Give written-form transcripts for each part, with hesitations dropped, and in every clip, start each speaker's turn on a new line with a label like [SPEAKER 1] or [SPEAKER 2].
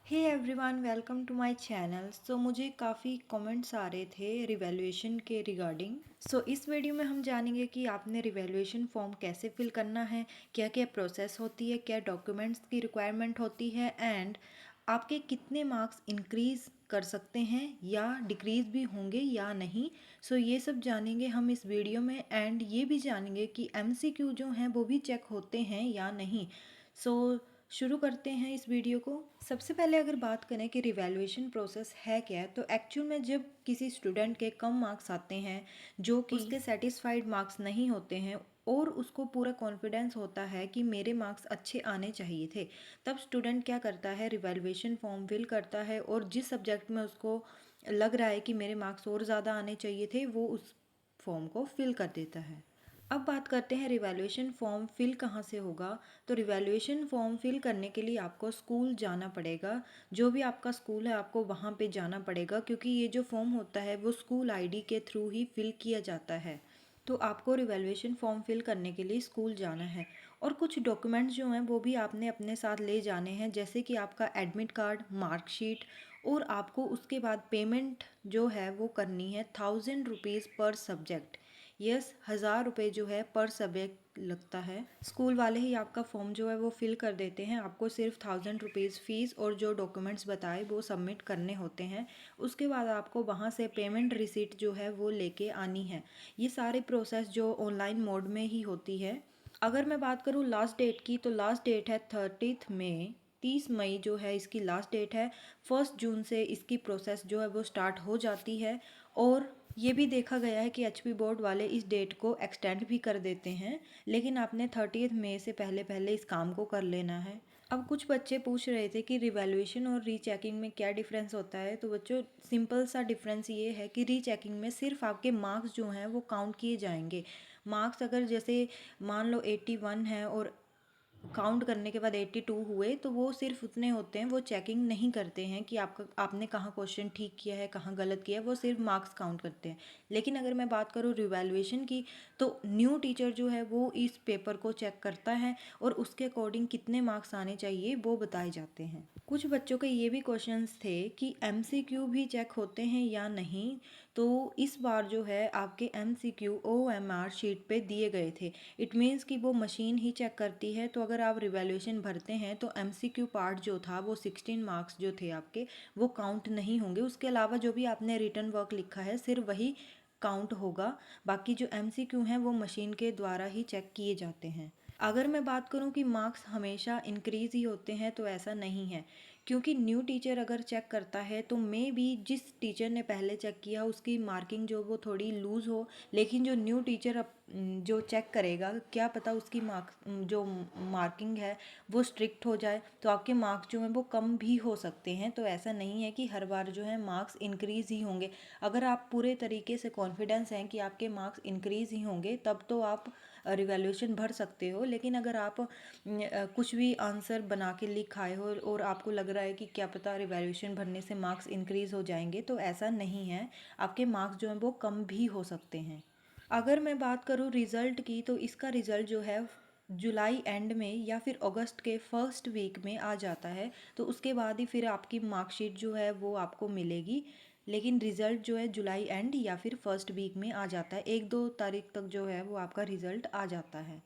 [SPEAKER 1] Hey everyone, welcome to my channel. मुझे काफ़ी comments आ रहे थे रिवैल्यूएशन के रिगार्डिंग। इस वीडियो में हम जानेंगे कि आपने रिवैल्यूएशन फॉर्म कैसे फिल करना है, क्या क्या प्रोसेस होती है, क्या डॉक्यूमेंट्स की रिक्वायरमेंट होती है एंड आपके कितने मार्क्स इंक्रीज़ कर सकते हैं या डिक्रीज़ भी होंगे या नहीं। ये सब जानेंगे हम इस वीडियो में एंड ये भी जानेंगे कि एमसीक्यू जो हैं वो भी चेक होते हैं या नहीं। शुरू करते हैं इस वीडियो को। सबसे पहले अगर बात करें कि रिवैल्यूएशन प्रोसेस है क्या है, तो एक्चुअल में जब किसी स्टूडेंट के कम मार्क्स आते हैं जो कि उसके सेटिस्फाइड मार्क्स नहीं होते हैं और उसको पूरा कॉन्फिडेंस होता है कि मेरे मार्क्स अच्छे आने चाहिए थे, तब स्टूडेंट क्या करता है, रिवैल्यूएशन फॉर्म फिल करता है और जिस सब्जेक्ट में उसको लग रहा है कि मेरे मार्क्स और ज़्यादा आने चाहिए थे वो उस फॉर्म को फिल कर देता है। अब बात करते हैं रिवैल्यूएशन फॉर्म फिल कहाँ से होगा। तो रिवैल्यूएशन फॉर्म फिल करने के लिए आपको स्कूल जाना पड़ेगा। जो भी आपका स्कूल है आपको वहाँ पे जाना पड़ेगा, क्योंकि ये जो फॉर्म होता है वो स्कूल आईडी के थ्रू ही फिल किया जाता है। तो आपको रिवैल्यूएशन फॉर्म फिल करने के लिए स्कूल जाना है और कुछ डॉक्यूमेंट्स जो हैं वो भी आपने अपने साथ ले जाने हैं, जैसे कि आपका एडमिट कार्ड, मार्कशीट, और आपको उसके बाद पेमेंट जो है वो करनी है 1000 रुपीज़ पर सब्जेक्ट। यस, 1000 रुपये जो है पर सब्जेक्ट लगता है। स्कूल वाले ही आपका फॉर्म जो है वो फिल कर देते हैं। आपको सिर्फ 1000 रुपीज़ फ़ीस और जो डॉक्यूमेंट्स बताए वो सबमिट करने होते हैं। उसके बाद आपको वहाँ से पेमेंट रिसीट जो है वो लेके आनी है। ये सारी प्रोसेस जो ऑनलाइन मोड में ही होती है। अगर मैं बात करूँ लास्ट डेट की, तो लास्ट डेट है 30 मई। 30 मई जो है इसकी लास्ट डेट है। 1 जून से इसकी प्रोसेस जो है वो स्टार्ट हो जाती है और ये भी देखा गया है कि एचपी बोर्ड वाले इस डेट को एक्सटेंड भी कर देते हैं, लेकिन आपने 30 मई से पहले पहले इस काम को कर लेना है। अब कुछ बच्चे पूछ रहे थे कि रिवैल्यूएशन और रीचेकिंग में क्या डिफरेंस होता है। तो बच्चों, सिंपल सा डिफरेंस ये है कि रीचेकिंग में सिर्फ आपके मार्क्स जो हैं वो काउंट किए जाएंगे। मार्क्स अगर जैसे मान लो 81 है और काउंट करने के बाद 82 हुए, तो वो सिर्फ उतने होते हैं, वो चेकिंग नहीं करते हैं कि आपने कहाँ क्वेश्चन ठीक किया है, कहाँ गलत किया है, वो सिर्फ मार्क्स काउंट करते हैं। लेकिन अगर मैं बात करूँ रिवैल्यूएशन की, तो न्यू टीचर जो है वो इस पेपर को चेक करता है और उसके अकॉर्डिंग कितने मार्क्स आने चाहिए वो बताए जाते हैं। कुछ बच्चों के ये भी क्वेश्चंस थे कि एमसीक्यू भी चेक होते हैं या नहीं। तो इस बार जो है आपके एमसीक्यू ओएमआर शीट पे दिए गए थे। इट मीन्स कि वो मशीन ही चेक करती है। तो अगर आप रिवैल्यूएशन भरते हैं तो एमसीक्यू पार्ट जो था वो 16 मार्क्स जो थे आपके वो काउंट नहीं होंगे। उसके अलावा जो भी आपने रिटर्न वर्क लिखा है सिर्फ वही काउंट होगा। बाकी जो एमसीक्यू हैं वो मशीन के द्वारा ही चेक किए जाते हैं। अगर मैं बात करूं कि मार्क्स हमेशा इंक्रीज़ ही होते हैं, तो ऐसा नहीं है, क्योंकि न्यू टीचर अगर चेक करता है तो मे भी जिस टीचर ने पहले चेक किया उसकी मार्किंग जो वो थोड़ी लूज़ हो, लेकिन जो न्यू टीचर जो चेक करेगा, क्या पता उसकी जो मार्किंग है वो स्ट्रिक्ट हो जाए, तो आपके मार्क्स जो हैं वो कम भी हो सकते हैं। तो ऐसा नहीं है कि हर बार जो है मार्क्स इंक्रीज़ ही होंगे। अगर आप पूरे तरीके से कॉन्फिडेंस हैं कि आपके मार्क्स इंक्रीज़ ही होंगे, तब तो आप रिवैल्यूएशन भर सकते हो। लेकिन अगर आप कुछ भी आंसर बना के लिख आए हो और आपको लग रहा है कि क्या पता रिवैल्यूएशन भरने से मार्क्स इंक्रीज़ हो जाएंगे, तो ऐसा नहीं है। आपके मार्क्स जो हैं वो कम भी हो सकते हैं। अगर मैं बात करूँ रिज़ल्ट की, तो इसका रिज़ल्ट जो है जुलाई एंड में या फिर अगस्त के फर्स्ट वीक में आ जाता है। तो उसके बाद ही फिर आपकी मार्कशीट जो है वो आपको मिलेगी। लेकिन रिज़ल्ट जो है जुलाई एंड या फिर फर्स्ट वीक में आ जाता है। 1-2 तारीख तक जो है वो आपका रिज़ल्ट आ जाता है।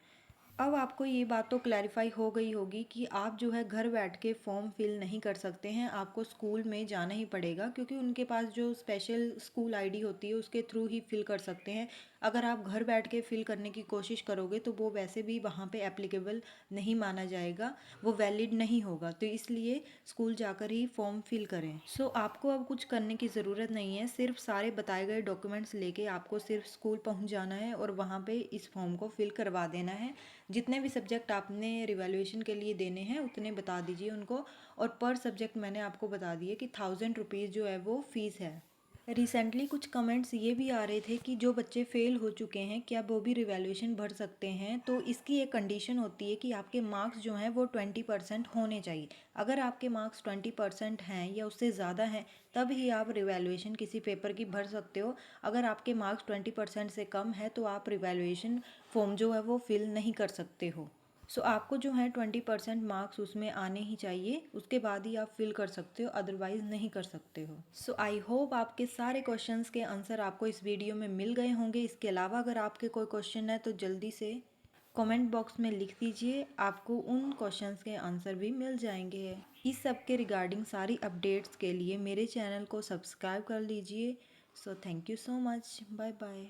[SPEAKER 1] अब आपको ये बात तो क्लैरिफाई हो गई होगी कि आप जो है घर बैठ के फॉर्म फिल नहीं कर सकते हैं, आपको स्कूल में जाना ही पड़ेगा, क्योंकि उनके पास जो स्पेशल स्कूल आईडी होती है उसके थ्रू ही फिल कर सकते हैं। अगर आप घर बैठ के फिल करने की कोशिश करोगे तो वो वैसे भी वहाँ पे एप्लीकेबल नहीं माना जाएगा, वो वैलिड नहीं होगा। तो इसलिए स्कूल जाकर ही फॉर्म फिल करें। आपको अब कुछ करने की ज़रूरत नहीं है, सिर्फ सारे बताए गए डॉक्यूमेंट्स लेके आपको सिर्फ स्कूल पहुँच जाना है और वहाँ पे इस फॉर्म को फिल करवा देना है। जितने भी सब्जेक्ट आपने रिवैल्यूएशन के लिए देने हैं उतने बता दीजिए उनको, और पर सब्जेक्ट मैंने आपको बता दिए कि 1000 रुपीज़ जो है वो फ़ीस है। रिसेंटली कुछ कमेंट्स ये भी आ रहे थे कि जो बच्चे फेल हो चुके हैं क्या वो भी रिवैल्यूएशन भर सकते हैं। तो इसकी एक कंडीशन होती है कि आपके मार्क्स जो हैं वो 20% होने चाहिए। अगर आपके मार्क्स 20% हैं या उससे ज़्यादा हैं, तब ही आप रिवैल्यूएशन किसी पेपर की भर सकते हो। अगर आपके मार्क्स 20% से कम है तो आप रिवैल्यूएशन फॉर्म जो है वो फिल नहीं कर सकते हो। सो आपको जो है 20% मार्क्स उसमें आने ही चाहिए, उसके बाद ही आप फिल कर सकते हो, अदरवाइज़ नहीं कर सकते हो। सो आई होप आपके सारे क्वेश्चंस के आंसर आपको इस वीडियो में मिल गए होंगे। इसके अलावा अगर आपके कोई क्वेश्चन है तो जल्दी से कमेंट बॉक्स में लिख दीजिए, आपको उन क्वेश्चंस के आंसर भी मिल जाएंगे। इस सब के रिगार्डिंग सारी अपडेट्स के लिए मेरे चैनल को सब्सक्राइब कर लीजिए। So thank you so much, bye bye.